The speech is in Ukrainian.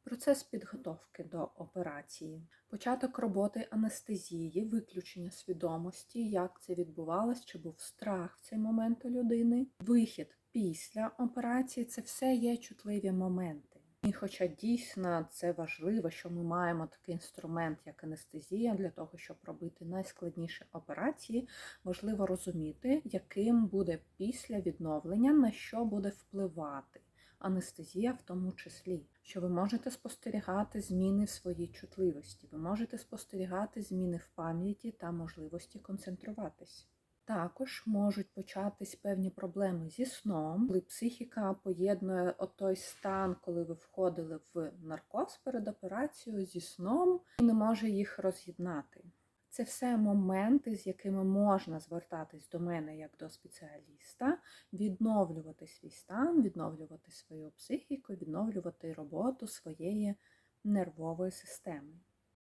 Процес підготовки до операції, початок роботи анестезії, виключення свідомості, як це відбувалось, чи був страх в цей момент у людини, вихід після операції – це все є чутливі моменти. І хоча дійсно це важливо, що ми маємо такий інструмент, як анестезія, для того, щоб робити найскладніші операції, важливо розуміти, яким буде після відновлення, на що буде впливати анестезія в тому числі, що ви можете спостерігати зміни в своїй чутливості, ви можете спостерігати зміни в пам'яті та можливості концентруватись. Також можуть початись певні проблеми зі сном, коли психіка поєднує той стан, коли ви входили в наркоз перед операцією зі сном і не може їх роз'єднати. Це все моменти, з якими можна звертатись до мене як до спеціаліста, відновлювати свій стан, відновлювати свою психіку, відновлювати роботу своєї нервової системи.